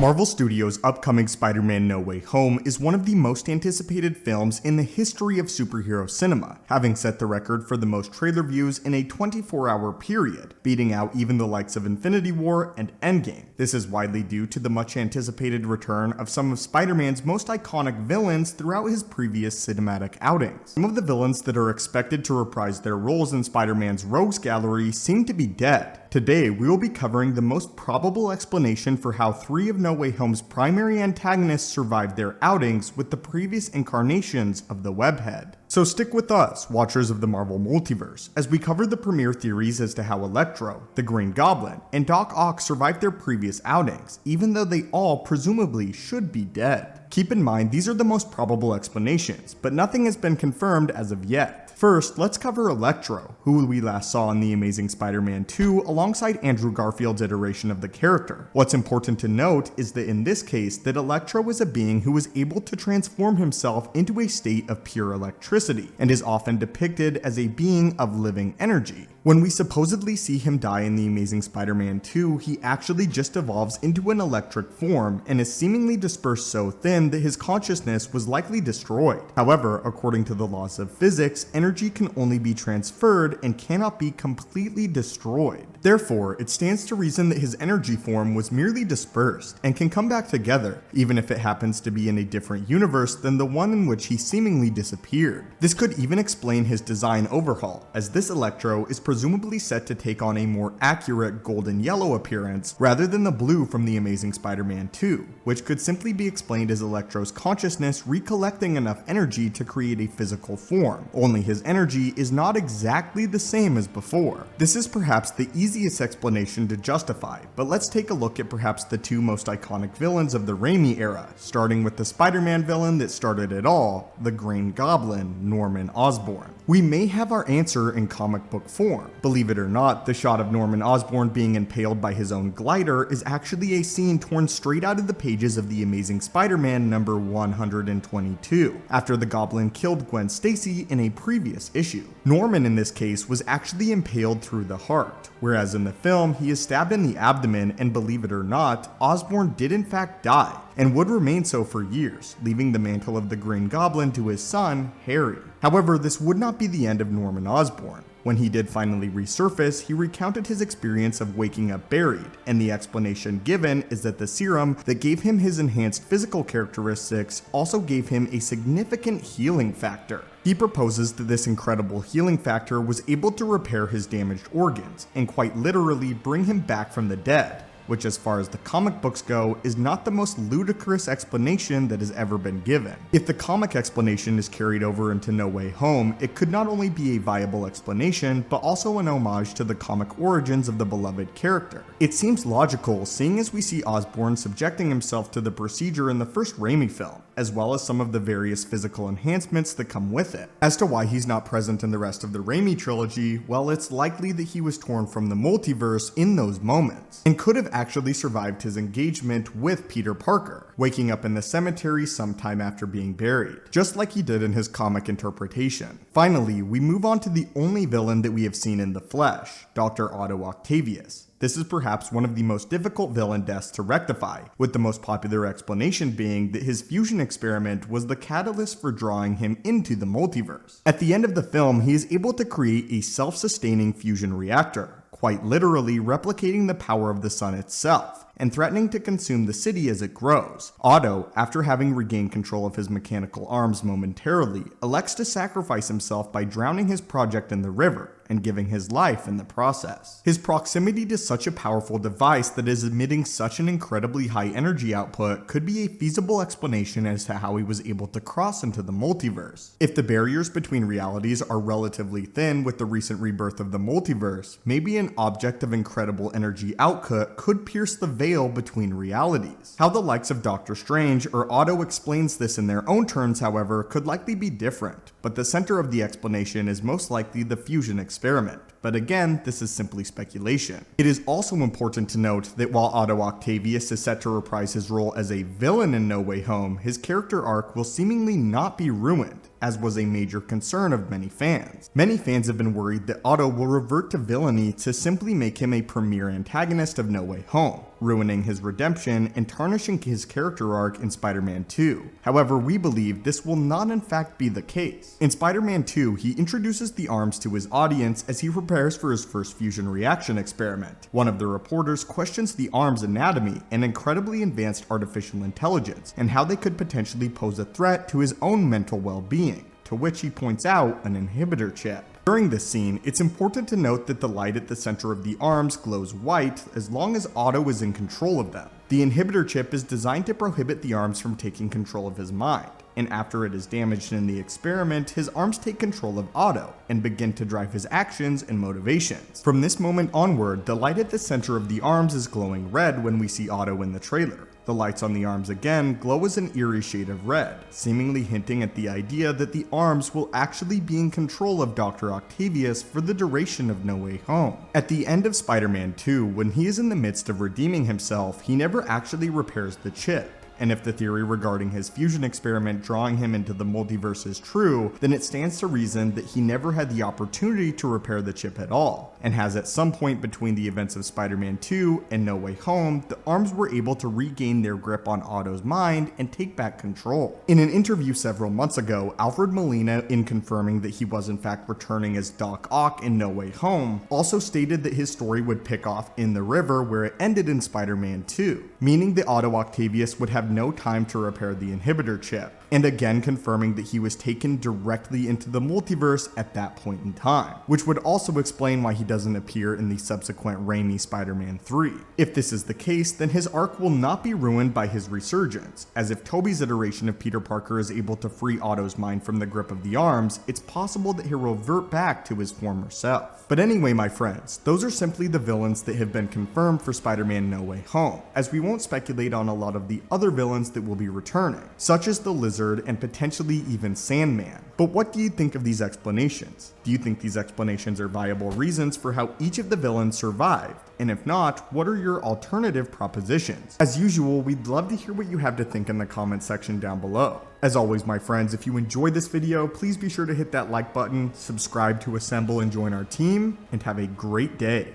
Marvel Studios' upcoming Spider-Man No Way Home is one of the most anticipated films in the history of superhero cinema, having set the record for the most trailer views in a 24-hour period, beating out even the likes of Infinity War and Endgame. This is widely due to the much anticipated return of some of Spider-Man's most iconic villains throughout his previous cinematic outings. Some of the villains that are expected to reprise their roles in Spider-Man's Rogues Gallery seem to be dead. Today, we will be covering the most probable explanation for how 3 of No Way Home's primary antagonists survived their outings with the previous incarnations of the Webhead. So stick with us, watchers of the Marvel Multiverse, as we cover the premiere theories as to how Electro, the Green Goblin, and Doc Ock survived their previous outings, even though they all presumably should be dead. Keep in mind, these are the most probable explanations, but nothing has been confirmed as of yet. First, let's cover Electro, who we last saw in The Amazing Spider-Man 2 alongside Andrew Garfield's iteration of the character. What's important to note is that in this case, that Electro is a being who is able to transform himself into a state of pure electricity, and is often depicted as a being of living energy. When we supposedly see him die in The Amazing Spider-Man 2, he actually just evolves into an electric form and is seemingly dispersed so thin that his consciousness was likely destroyed. However, according to the laws of physics, energy can only be transferred and cannot be completely destroyed. Therefore, it stands to reason that his energy form was merely dispersed and can come back together, even if it happens to be in a different universe than the one in which he seemingly disappeared. This could even explain his design overhaul, as this Electro is presumably set to take on a more accurate golden yellow appearance rather than the blue from The Amazing Spider-Man 2, which could simply be explained as Electro's consciousness recollecting enough energy to create a physical form, only his energy is not exactly the same as before. This is perhaps the easiest explanation to justify, but let's take a look at perhaps the 2 most iconic villains of the Raimi era, starting with the Spider-Man villain that started it all, the Green Goblin, Norman Osborn. We may have our answer in comic book form. Believe it or not, the shot of Norman Osborn being impaled by his own glider is actually a scene torn straight out of the pages of The Amazing Spider-Man number 122, after the Goblin killed Gwen Stacy in a previous issue. Norman in this case was actually impaled through the heart, whereas in the film he is stabbed in the abdomen, and believe it or not, Osborn did in fact die, and would remain so for years, leaving the mantle of the Green Goblin to his son, Harry. However, this would not be the end of Norman Osborn. When he did finally resurface, he recounted his experience of waking up buried, and the explanation given is that the serum that gave him his enhanced physical characteristics also gave him a significant healing factor. He proposes that this incredible healing factor was able to repair his damaged organs, and quite literally bring him back from the dead, which as far as the comic books go is not the most ludicrous explanation that has ever been given. If the comic explanation is carried over into No Way Home, it could not only be a viable explanation, but also an homage to the comic origins of the beloved character. It seems logical, seeing as we see Osborn subjecting himself to the procedure in the first Raimi film, as well as some of the various physical enhancements that come with it. As to why he's not present in the rest of the Raimi trilogy, well, it's likely that he was torn from the multiverse in those moments, and could have actually survived his engagement with Peter Parker, waking up in the cemetery sometime after being buried, just like he did in his comic interpretation. Finally, we move on to the only villain that we have seen in the flesh, Dr. Otto Octavius. This is perhaps one of the most difficult villain deaths to rectify, with the most popular explanation being that his fusion experiment was the catalyst for drawing him into the multiverse. At the end of the film, he is able to create a self-sustaining fusion reactor, quite literally replicating the power of the sun itself, and threatening to consume the city as it grows. Otto, after having regained control of his mechanical arms momentarily, elects to sacrifice himself by drowning his project in the river, and giving his life in the process. His proximity to such a powerful device that is emitting such an incredibly high energy output could be a feasible explanation as to how he was able to cross into the multiverse. If the barriers between realities are relatively thin with the recent rebirth of the multiverse, maybe an object of incredible energy output could pierce the veil between realities. How the likes of Doctor Strange or Otto explains this in their own terms, however, could likely be different, but the center of the explanation is most likely the fusion experiment. But again, this is simply speculation. It is also important to note that while Otto Octavius is set to reprise his role as a villain in No Way Home, his character arc will seemingly not be ruined, as was a major concern of many fans. Many fans have been worried that Otto will revert to villainy to simply make him a premier antagonist of No Way Home, ruining his redemption and tarnishing his character arc in Spider-Man 2. However, we believe this will not in fact be the case. In Spider-Man 2, he introduces the arms to his audience as he prepares for his first fusion reaction experiment. One of the reporters questions the arms' anatomy and incredibly advanced artificial intelligence, and how they could potentially pose a threat to his own mental well-being, to which he points out an inhibitor chip. During this scene, it's important to note that the light at the center of the arms glows white as long as Otto is in control of them. The inhibitor chip is designed to prohibit the arms from taking control of his mind, and after it is damaged in the experiment, his arms take control of Otto and begin to drive his actions and motivations. From this moment onward, the light at the center of the arms is glowing red when we see Otto in the trailer. The lights on the arms again glow as an eerie shade of red, seemingly hinting at the idea that the arms will actually be in control of Dr. Octavius for the duration of No Way Home. At the end of Spider-Man 2, when he is in the midst of redeeming himself, he never actually repairs the chip. And if the theory regarding his fusion experiment drawing him into the multiverse is true, then it stands to reason that he never had the opportunity to repair the chip at all, and has at some point between the events of Spider-Man 2 and No Way Home, the arms were able to regain their grip on Otto's mind and take back control. In an interview several months ago, Alfred Molina, in confirming that he was in fact returning as Doc Ock in No Way Home, also stated that his story would pick off in the river where it ended in Spider-Man 2, meaning that Otto Octavius would have no time to repair the inhibitor chip, and again confirming that he was taken directly into the multiverse at that point in time, which would also explain why he doesn't appear in the subsequent Raimi Spider-Man 3. If this is the case, then his arc will not be ruined by his resurgence, as if Tobey's iteration of Peter Parker is able to free Otto's mind from the grip of the arms, it's possible that he'll revert back to his former self. But anyway, my friends, those are simply the villains that have been confirmed for Spider-Man No Way Home, as we won't speculate on a lot of the other villains that will be returning, such as the Lizard and potentially even Sandman. But what do you think of these explanations? Do you think these explanations are viable reasons for how each of the villains survived? And if not, what are your alternative propositions? As usual, we'd love to hear what you have to think in the comment section down below. As always, my friends, if you enjoyed this video, please be sure to hit that like button, subscribe to assemble and join our team, and have a great day.